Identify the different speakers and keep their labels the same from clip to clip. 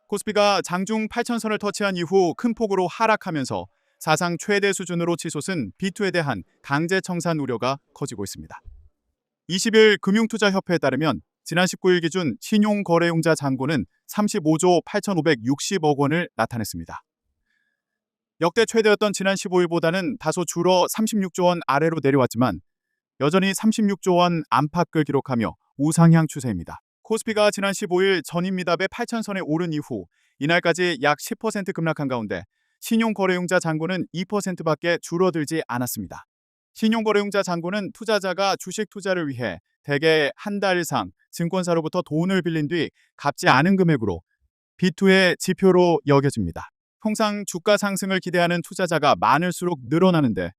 Speaker 1: 코스피가 장중 8,000선을 터치한 이후 큰 폭으로 하락하면서 사상 최대 수준으로 치솟은 B2에 대한 강제 청산 우려가 커지고 있습니다. 20일 금융투자협회에 따르면 지난 19일 기준 신용거래융자 잔고는 35조 8,560억 원을 나타냈습니다. 역대 최대였던 지난 15일보다는 다소 줄어 36조 원 아래로 내려왔지만 여전히 36조 원 안팎을 기록하며 우상향 추세입니다. 코스피가 지난 15일 전입미답의 8,000선에 오른 이후 이날까지 약 10% 급락한 가운데 신용거래융자 잔고는 2%밖에 줄어들지 않았습니다. 신용거래융자 잔고는 투자자가 주식 투자를 위해 대개 한 달 이상 증권사로부터 돈을 빌린 뒤 갚지 않은 금액으로 B2의 지표로 여겨집니다. 통상 주가 상승을 기대하는 투자자가 많을수록 늘어나는데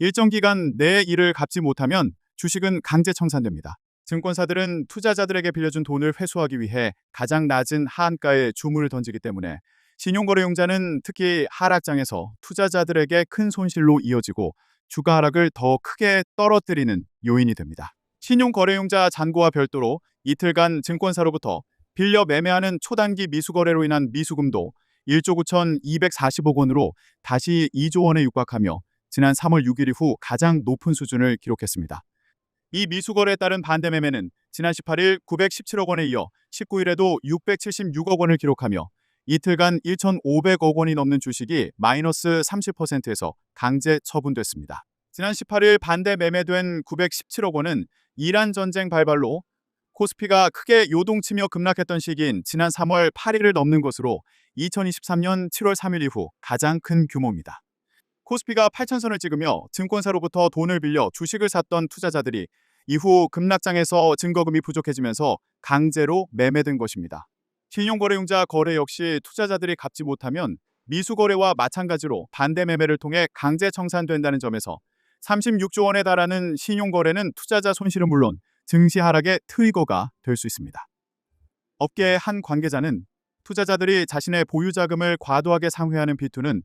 Speaker 1: 일정 기간 내에 이를 갚지 못하면 주식은 강제 청산됩니다. 증권사들은 투자자들에게 빌려준 돈을 회수하기 위해 가장 낮은 하한가에 주문을 던지기 때문에 신용거래융자는 특히 하락장에서 투자자들에게 큰 손실로 이어지고 주가 하락을 더 크게 떨어뜨리는 요인이 됩니다. 신용거래융자 잔고와 별도로 이틀간 증권사로부터 빌려 매매하는 초단기 미수거래로 인한 미수금도 1조 9,240억 원으로 다시 2조 원에 육박하며 지난 3월 6일 이후 가장 높은 수준을 기록했습니다. 이 미수거래에 따른 반대 매매는 지난 18일 917억 원에 이어 19일에도 676억 원을 기록하며 이틀간 1,500억 원이 넘는 주식이 마이너스 30%에서 강제 처분됐습니다. 지난 18일 반대 매매된 917억 원은 이란 전쟁 발발로 코스피가 크게 요동치며 급락했던 시기인 지난 3월 8일을 넘는 것으로 2023년 7월 3일 이후 가장 큰 규모입니다. 코스피가 8,000선을 찍으며 증권사로부터 돈을 빌려 주식을 샀던 투자자들이 이후 급락장에서 증거금이 부족해지면서 강제로 매매된 것입니다. 신용거래융자 거래 역시 투자자들이 갚지 못하면 미수거래와 마찬가지로 반대 매매를 통해 강제 청산된다는 점에서 36조 원에 달하는 신용거래는 투자자 손실은 물론 증시 하락의 트리거가 될 수 있습니다. 업계의 한 관계자는 투자자들이 자신의 보유자금을 과도하게 상회하는 B2는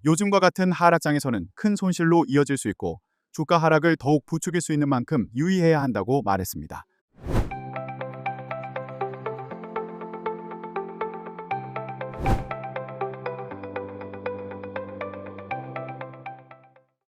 Speaker 1: 요즘과 같은 하락장에서는 큰 손실로 이어질 수 있고 주가 하락을 더욱 부추길 수 있는 만큼 유의해야 한다고 말했습니다.